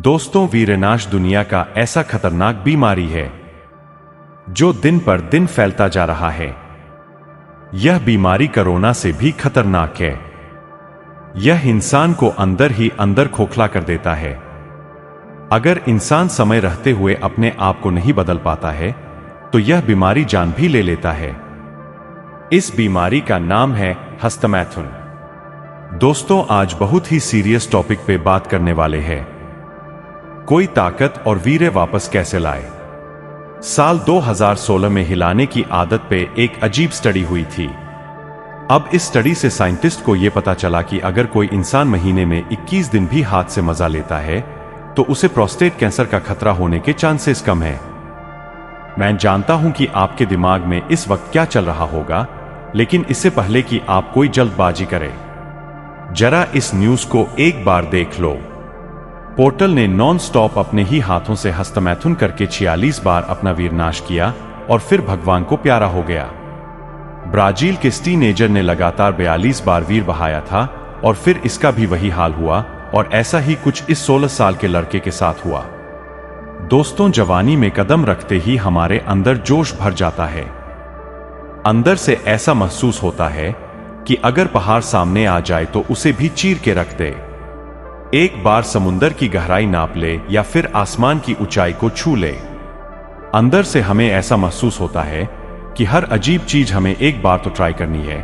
दोस्तों, वीरनाश दुनिया का ऐसा खतरनाक बीमारी है जो दिन पर दिन फैलता जा रहा है। यह बीमारी कोरोना से भी खतरनाक है। यह इंसान को अंदर ही अंदर खोखला कर देता है। अगर इंसान समय रहते हुए अपने आप को नहीं बदल पाता है तो यह बीमारी जान भी ले लेता है। इस बीमारी का नाम है हस्तमैथुन। दोस्तों, आज बहुत ही सीरियस टॉपिक पे बात करने वाले हैं। कोई ताकत और वीर्य वापस कैसे लाए। साल 2016 में हिलाने की आदत पे एक अजीब स्टडी हुई थी। अब इस स्टडी से साइंटिस्ट को यह पता चला कि अगर कोई इंसान महीने में 21 दिन भी हाथ से मजा लेता है तो उसे प्रोस्टेट कैंसर का खतरा होने के चांसेस कम है। मैं जानता हूं कि आपके दिमाग में इस वक्त क्या चल रहा होगा, लेकिन इससे पहले कि आप कोई जल्दबाजी करें, जरा इस न्यूज को एक बार देख लो। पोर्टल ने नॉन स्टॉप अपने ही हाथों से हस्तमैथुन करके 46 बार अपना वीरनाश किया और फिर भगवान को प्यारा हो गया। ब्राजील के टीनेजर ने लगातार 42 बार वीर बहाया था और फिर इसका भी वही हाल हुआ, और ऐसा ही कुछ इस 16 साल के लड़के के साथ हुआ। दोस्तों, जवानी में कदम रखते ही हमारे अंदर जोश भर जाता है। अंदर से ऐसा महसूस होता है कि अगर पहाड़ सामने आ जाए तो उसे भी चीर के रख दे। एक बार समुंदर की गहराई नाप ले या फिर आसमान की ऊंचाई को छू ले। अंदर से हमें ऐसा महसूस होता है कि हर अजीब चीज हमें एक बार तो ट्राई करनी है,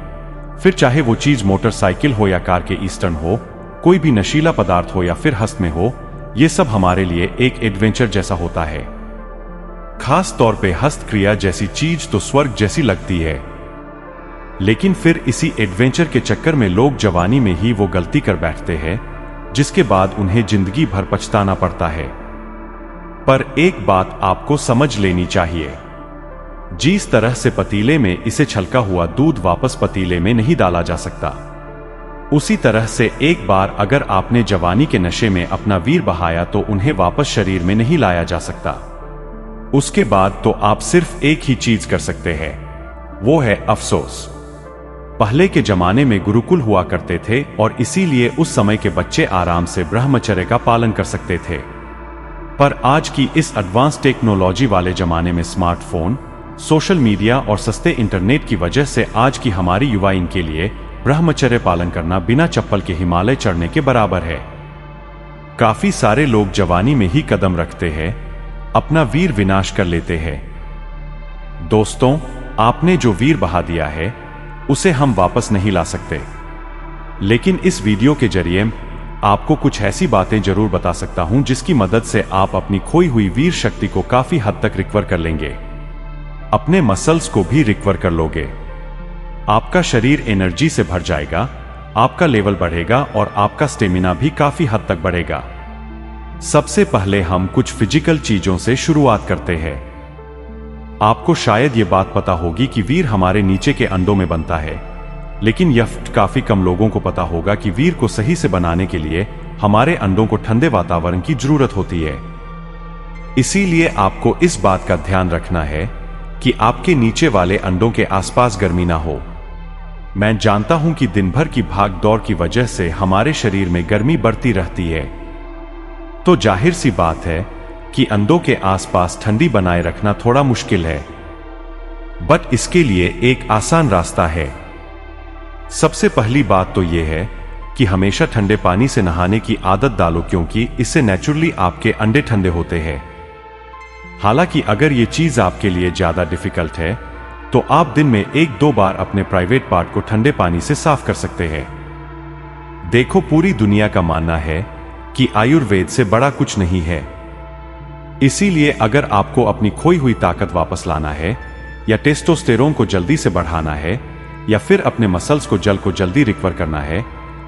फिर चाहे वो चीज मोटरसाइकिल हो या कार के ईस्टर्न हो, कोई भी नशीला पदार्थ हो या फिर हस्त में हो, ये सब हमारे लिए एक एडवेंचर जैसा होता है। खास तौर पे हस्त क्रिया जैसी चीज तो स्वर्ग जैसी लगती है। लेकिन फिर इसी एडवेंचर के चक्कर में लोग जवानी में ही वो गलती कर बैठते हैं जिसके बाद उन्हें जिंदगी भर पछताना पड़ता है। पर एक बात आपको समझ लेनी चाहिए, जिस तरह से पतीले में इसे छलका हुआ दूध वापस पतीले में नहीं डाला जा सकता, उसी तरह से एक बार अगर आपने जवानी के नशे में अपना वीर बहाया तो उन्हें वापस शरीर में नहीं लाया जा सकता। उसके बाद तो आप सिर्फ एक ही चीज कर सकते हैं, वो है अफसोस। पहले के जमाने में गुरुकुल हुआ करते थे और इसीलिए उस समय के बच्चे आराम से ब्रह्मचर्य का पालन कर सकते थे। पर आज की इस एडवांस टेक्नोलॉजी वाले जमाने में स्मार्टफोन, सोशल मीडिया और सस्ते इंटरनेट की वजह से आज की हमारी युवा इनके लिए ब्रह्मचर्य पालन करना बिना चप्पल के हिमालय चढ़ने के बराबर है। काफी सारे लोग जवानी में ही कदम रखते हैं, अपना वीर विनाश कर लेते हैं। दोस्तों, आपने जो वीर बहा दिया है उसे हम वापस नहीं ला सकते, लेकिन इस वीडियो के जरिए आपको कुछ ऐसी बातें जरूर बता सकता हूं जिसकी मदद से आप अपनी खोई हुई वीर शक्ति को काफी हद तक रिकवर कर लेंगे। अपने मसल्स को भी रिकवर कर लोगे। आपका शरीर एनर्जी से भर जाएगा, आपका लेवल बढ़ेगा और आपका स्टेमिना भी काफी हद तक बढ़ेगा। सबसे पहले हम कुछ फिजिकल चीजों से शुरुआत करते हैं। आपको शायद ये बात पता होगी कि वीर हमारे नीचे के अंडों में बनता है, लेकिन यह काफी कम लोगों को पता होगा कि वीर को सही से बनाने के लिए हमारे अंडों को ठंडे वातावरण की जरूरत होती है। इसीलिए आपको इस बात का ध्यान रखना है कि आपके नीचे वाले अंडों के आसपास गर्मी ना हो। मैं जानता हूं कि दिन भर की भाग दौड़ की वजह से हमारे शरीर में गर्मी बढ़ती रहती है, तो जाहिर सी बात है कि अंडों के आसपास ठंडी बनाए रखना थोड़ा मुश्किल है। बट इसके लिए एक आसान रास्ता है। सबसे पहली बात तो यह है कि हमेशा ठंडे पानी से नहाने की आदत डालो, क्योंकि इससे नेचुरली आपके अंडे ठंडे होते हैं। हालांकि अगर यह चीज आपके लिए ज्यादा डिफिकल्ट है तो आप दिन में 1-2 बार अपने प्राइवेट पार्ट को ठंडे पानी से साफ कर सकते हैं। देखो, पूरी दुनिया का मानना है कि आयुर्वेद से बड़ा कुछ नहीं है। इसीलिए अगर आपको अपनी खोई हुई ताकत वापस लाना है, या टेस्टोस्टेरोन को जल्दी से बढ़ाना है, या फिर अपने मसल्स को जल्दी रिकवर करना है,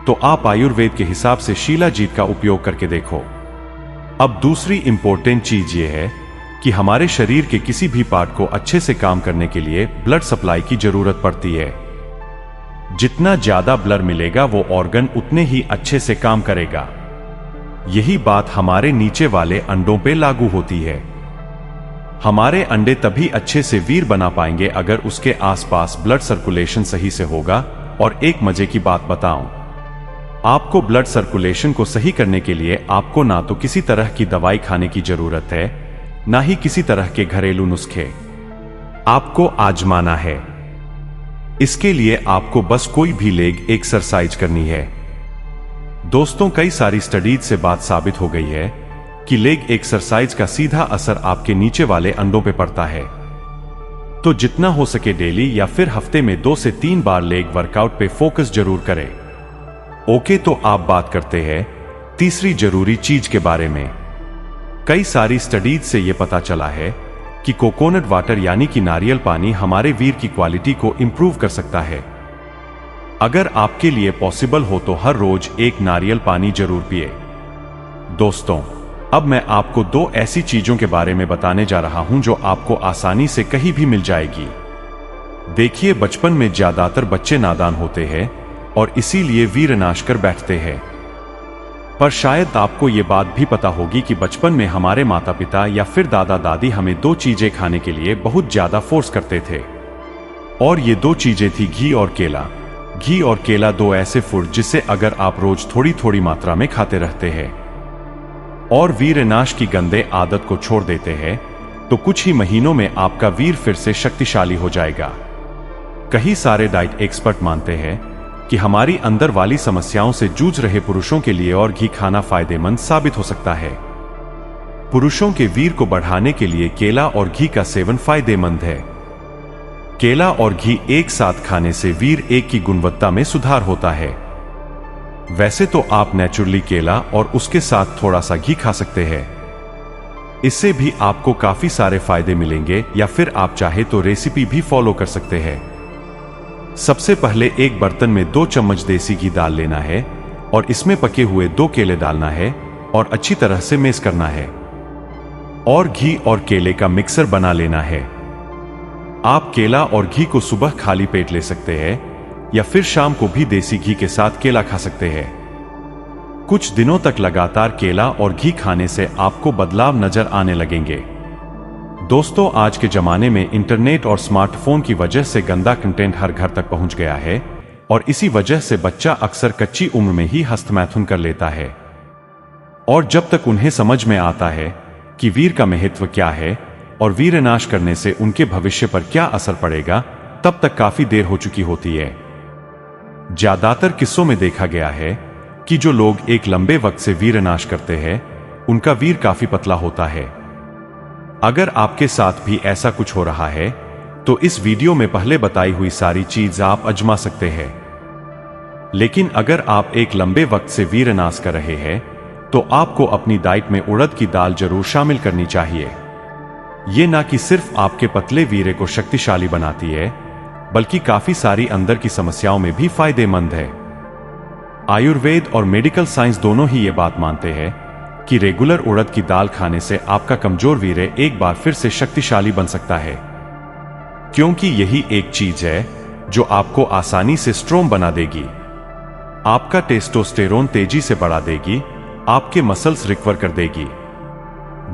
तो आप आयुर्वेद के हिसाब से शिलाजीत का उपयोग करके देखो। अब दूसरी इंपॉर्टेंट चीज ये है कि हमारे शरीर के किसी भी पार्ट को अच्छे से काम करने के लिए ब्लड सप्लाई की जरूरत पड़ती है। जितना ज्यादा ब्लड मिलेगा वो ऑर्गन उतने ही अच्छे से काम करेगा। यही बात हमारे नीचे वाले अंडों पे लागू होती है। हमारे अंडे तभी अच्छे से वीर बना पाएंगे अगर उसके आसपास ब्लड सर्कुलेशन सही से होगा। और एक मजे की बात बताऊं, आपको ब्लड सर्कुलेशन को सही करने के लिए आपको ना तो किसी तरह की दवाई खाने की जरूरत है, ना ही किसी तरह के घरेलू नुस्खे आपको आजमाना है। इसके लिए आपको बस कोई भी लेग एक्सरसाइज करनी है। दोस्तों, कई सारी स्टडीज से बात साबित हो गई है कि लेग एक्सरसाइज का सीधा असर आपके नीचे वाले अंडों पे पड़ता है। तो जितना हो सके डेली या फिर हफ्ते में 2 से 3 बार लेग वर्कआउट पे फोकस जरूर करें। ओके, तो आप बात करते हैं तीसरी जरूरी चीज के बारे में। कई सारी स्टडीज से यह पता चला है कि कोकोनट वाटर यानी कि नारियल पानी हमारे वीर की क्वालिटी को इंप्रूव कर सकता है। अगर आपके लिए पॉसिबल हो तो हर रोज एक नारियल पानी जरूर पिए। दोस्तों, अब मैं आपको 2 ऐसी चीजों के बारे में बताने जा रहा हूं जो आपको आसानी से कहीं भी मिल जाएगी। देखिए, बचपन में ज्यादातर बच्चे नादान होते हैं और इसीलिए वीरनाश कर बैठते हैं। पर शायद आपको ये बात भी पता होगी कि बचपन में हमारे माता पिता या फिर दादा दादी हमें 2 चीजें खाने के लिए बहुत ज्यादा फोर्स करते थे, और ये 2 चीजें थी घी और केला। घी और केला 2 ऐसे फूड जिसे अगर आप रोज थोड़ी थोड़ी मात्रा में खाते रहते हैं और वीरनाश की गंदे आदत को छोड़ देते हैं तो कुछ ही महीनों में आपका वीर फिर से शक्तिशाली हो जाएगा। कई सारे डाइट एक्सपर्ट मानते हैं कि हमारी अंदर वाली समस्याओं से जूझ रहे पुरुषों के लिए और घी खाना फायदेमंद साबित हो सकता है। पुरुषों के वीर को बढ़ाने के लिए केला और घी का सेवन फायदेमंद है। केला और घी एक साथ खाने से वीर एक की गुणवत्ता में सुधार होता है। वैसे तो आप नेचुरली केला और उसके साथ थोड़ा सा घी खा सकते हैं, इससे भी आपको काफी सारे फायदे मिलेंगे, या फिर आप चाहे तो रेसिपी भी फॉलो कर सकते हैं। सबसे पहले एक बर्तन में 2 चम्मच देसी घी डाल लेना है और इसमें पके हुए 2 केले डालना है और अच्छी तरह से मिक्स करना है और घी और केले का मिक्सर बना लेना है। आप केला और घी को सुबह खाली पेट ले सकते हैं या फिर शाम को भी देसी घी के साथ केला खा सकते हैं। कुछ दिनों तक लगातार केला और घी खाने से आपको बदलाव नजर आने लगेंगे। दोस्तों, आज के जमाने में इंटरनेट और स्मार्टफोन की वजह से गंदा कंटेंट हर घर तक पहुंच गया है और इसी वजह से बच्चा अक्सर कच्ची उम्र में ही हस्तमैथुन कर लेता है। और जब तक उन्हें समझ में आता है कि वीर का महत्व क्या है और वीरनाश करने से उनके भविष्य पर क्या असर पड़ेगा, तब तक काफी देर हो चुकी होती है। ज्यादातर किस्सों में देखा गया है कि जो लोग एक लंबे वक्त से वीरनाश करते हैं उनका वीर काफी पतला होता है। अगर आपके साथ भी ऐसा कुछ हो रहा है तो इस वीडियो में पहले बताई हुई सारी चीज आप आजमा सकते हैं। लेकिन अगर आप एक लंबे वक्त से वीरनाश कर रहे हैं तो आपको अपनी डाइट में उड़द की दाल जरूर शामिल करनी चाहिए। ये ना कि सिर्फ आपके पतले वीरे को शक्तिशाली बनाती है, बल्कि काफी सारी अंदर की समस्याओं में भी फायदेमंद है। आयुर्वेद और मेडिकल साइंस दोनों ही ये बात मानते हैं कि रेगुलर उड़द की दाल खाने से आपका कमजोर वीर्य एक बार फिर से शक्तिशाली बन सकता है, क्योंकि यही एक चीज है जो आपको आसानी से स्ट्रॉन्ग बना देगी, आपका टेस्टोस्टेरोन तेजी से बढ़ा देगी, आपके मसल्स रिकवर कर देगी।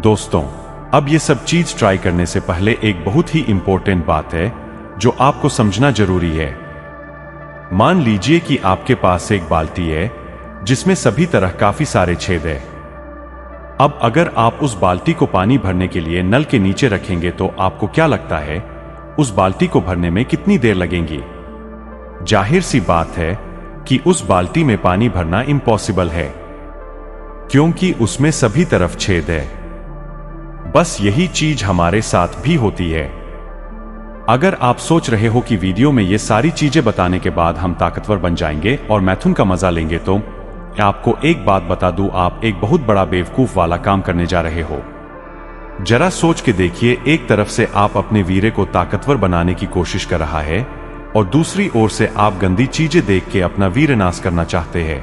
दोस्तों, अब ये सब चीज ट्राई करने से पहले एक बहुत ही इंपॉर्टेंट बात है जो आपको समझना जरूरी है। मान लीजिए कि आपके पास एक बाल्टी है जिसमें सभी तरह काफी सारे छेद है। अब अगर आप उस बाल्टी को पानी भरने के लिए नल के नीचे रखेंगे तो आपको क्या लगता है उस बाल्टी को भरने में कितनी देर लगेगी? जाहिर सी बात है कि उस बाल्टी में पानी भरना इम्पॉसिबल है, क्योंकि उसमें सभी तरफ छेद है। बस यही चीज हमारे साथ भी होती है। अगर आप सोच रहे हो कि वीडियो में ये सारी चीजें बताने के बाद हम ताकतवर बन जाएंगे और मैथुन का मजा लेंगे, तो आपको एक बात बता दूं, आप एक बहुत बड़ा बेवकूफ वाला काम करने जा रहे हो। जरा सोच के देखिए, एक तरफ से आप अपने वीर्य को ताकतवर बनाने की कोशिश कर रहा है और दूसरी ओर से आप गंदी चीजें देख के अपना वीर्य नाश करना चाहते हैं।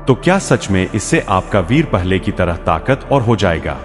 तो क्या सच में इससे आपका वीर पहले की तरह ताकत और हो जाएगा?